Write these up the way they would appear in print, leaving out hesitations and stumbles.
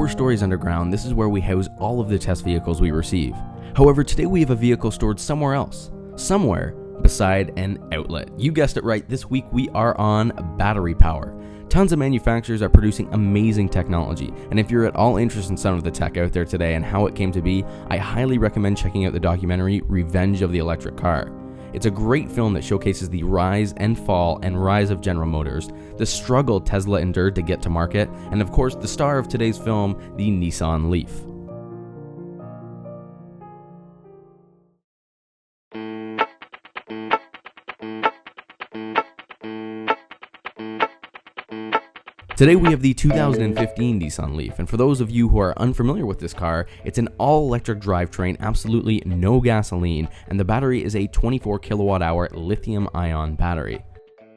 4 stories underground, this is where we house all of the test vehicles we receive. However, today we have a vehicle stored somewhere else. Somewhere beside an outlet. You guessed it right, this week we are on battery power. Tons of manufacturers are producing amazing technology, and if you're at all interested in some of the tech out there today and how it came to be, I highly recommend checking out the documentary Revenge of the Electric Car. It's a great film that showcases the rise and fall and rise of General Motors, the struggle Tesla endured to get to market, and of course the star of today's film, the Nissan Leaf. Today we have the 2015 Nissan Leaf, and for those of you who are unfamiliar with this car, it's an all-electric drivetrain, absolutely no gasoline, and the battery is a 24 kilowatt-hour lithium-ion battery.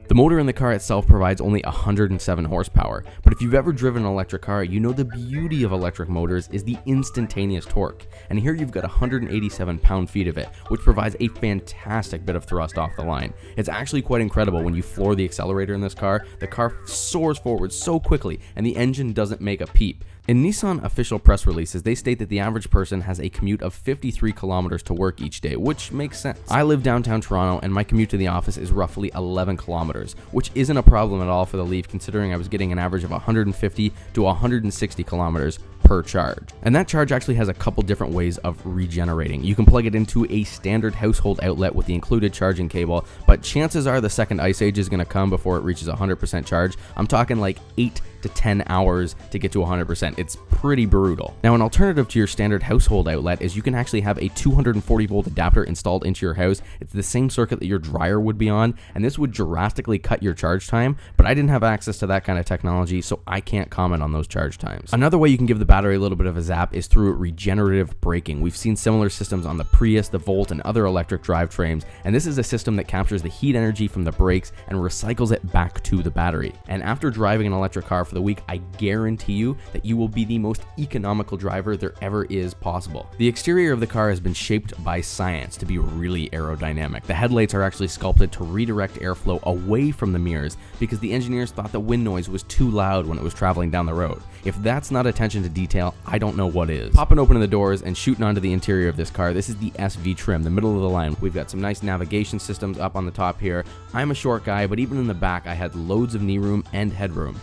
The motor in the car itself provides only 107 horsepower, but if you've ever driven an electric car, you know the beauty of electric motors is the instantaneous torque, and here you've got 187 pound-feet of it, which provides a fantastic bit of thrust off the line. It's actually quite incredible when you floor the accelerator in this car, the car soars forward so quickly, and the engine doesn't make a peep. In Nissan official press releases, they state that the average person has a commute of 53 kilometers to work each day, which makes sense. I live downtown Toronto, and my commute to the office is roughly 11 kilometers, which isn't a problem at all for the Leaf, considering I was getting an average of 150 to 160 kilometers per charge. And that charge actually has a couple different ways of regenerating. You can plug it into a standard household outlet with the included charging cable, but chances are the second ice age is going to come before it reaches 100% charge. I'm talking like 8 to 10 hours to get to 100%. It's pretty brutal. Now, an alternative to your standard household outlet is you can actually have a 240 volt adapter installed into your house. It's the same circuit that your dryer would be on, and this would drastically cut your charge time, but I didn't have access to that kind of technology, so I can't comment on those charge times. Another way you can give the battery a little bit of a zap is through regenerative braking. We've seen similar systems on the Prius, the Volt, and other electric drivetrains, and this is a system that captures the heat energy from the brakes and recycles it back to the battery. And after driving an electric car for the week, I guarantee you that you will be the most economical driver there ever is possible. The exterior of the car has been shaped by science to be really aerodynamic. The headlights are actually sculpted to redirect airflow away from the mirrors because the engineers thought the wind noise was too loud when it was traveling down the road. If that's not attention to detail, I don't know what is. Popping open the doors and shooting onto the interior of this car, this is the SV trim, the middle of the line. We've got some nice navigation systems up on the top here. I'm a short guy, but even in the back, I had loads of knee room and headroom.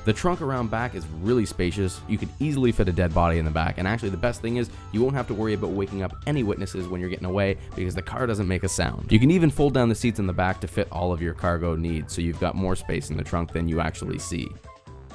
The trunk around back is really spacious. You could easily fit a dead body in the back, and actually the best thing is you won't have to worry about waking up any witnesses when you're getting away because the car doesn't make a sound. You can even fold down the seats in the back to fit all of your cargo needs, so you've got more space in the trunk than you actually see.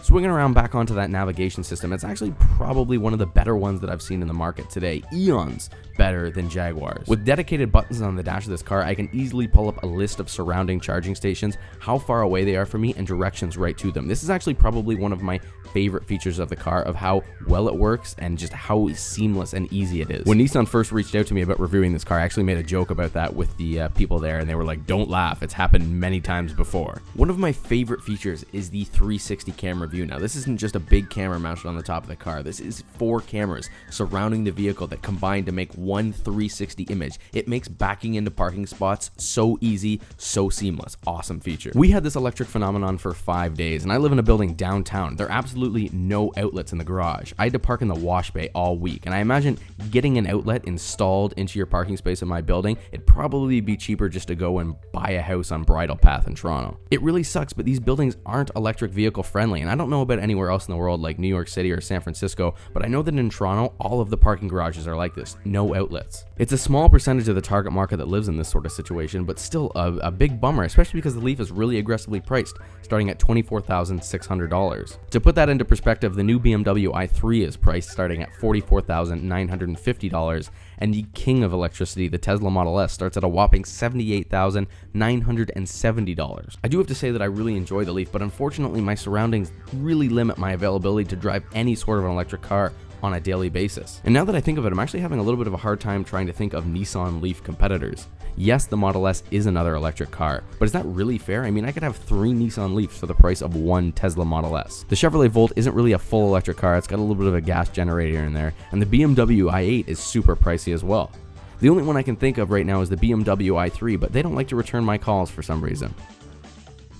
Swinging around back onto that navigation system, it's actually probably one of the better ones that I've seen in the market today, eons better than Jaguars. With dedicated buttons on the dash of this car, I can easily pull up a list of surrounding charging stations, how far away they are from me, and directions right to them. This is actually probably one of my favorite features of the car, of how well it works and just how seamless and easy it is. When Nissan first reached out to me about reviewing this car, I actually made a joke about that with the people there, and they were like, don't laugh, it's happened many times before. One of my favorite features is the 360 camera view. Now, this isn't just a big camera mounted on the top of the car. This is 4 cameras surrounding the vehicle that combine to make one 360 image. It makes backing into parking spots so easy, so seamless. Awesome feature. We had this electric phenomenon for 5 days, and I live in a building downtown. There are absolutely no outlets in the garage. I had to park in the wash bay all week, and I imagine getting an outlet installed into your parking space in my building, it'd probably be cheaper just to go and buy a house on Bridle Path in Toronto. It really sucks, but these buildings aren't electric vehicle friendly, and I don't know about anywhere else in the world like New York City or San Francisco, but I know that in Toronto, all of the parking garages are like this. No outlets. It's a small percentage of the target market that lives in this sort of situation, but still a big bummer, especially because the Leaf is really aggressively priced, starting at $24,600. To put that into perspective, the new BMW i3 is priced starting at $44,950, and the king of electricity, the Tesla Model S, starts at a whopping $78,970. I do have to say that I really enjoy the Leaf, but unfortunately my surroundings really limit my availability to drive any sort of an electric car on a daily basis. And now that I think of it, I'm actually having a little bit of a hard time trying to think of Nissan Leaf competitors. Yes, the Model S is another electric car, but is that really fair? I mean, I could have 3 Nissan Leafs for the price of 1 Tesla Model S. The Chevrolet Volt isn't really a full electric car. It's got a little bit of a gas generator in there, and the BMW i8 is super pricey as well. The only one I can think of right now is the BMW i3, but they don't like to return my calls for some reason.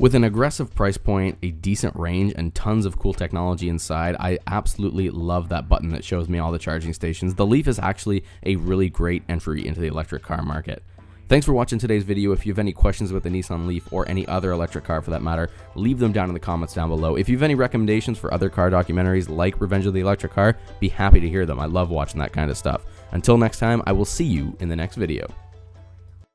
With an aggressive price point, a decent range, and tons of cool technology inside, I absolutely love that button that shows me all the charging stations. The Leaf is actually a really great entry into the electric car market. Thanks for watching today's video. If you have any questions about the Nissan Leaf or any other electric car for that matter, leave them down in the comments down below. If you have any recommendations for other car documentaries like Revenge of the Electric Car, be happy to hear them. I love watching that kind of stuff. Until next time, I will see you in the next video.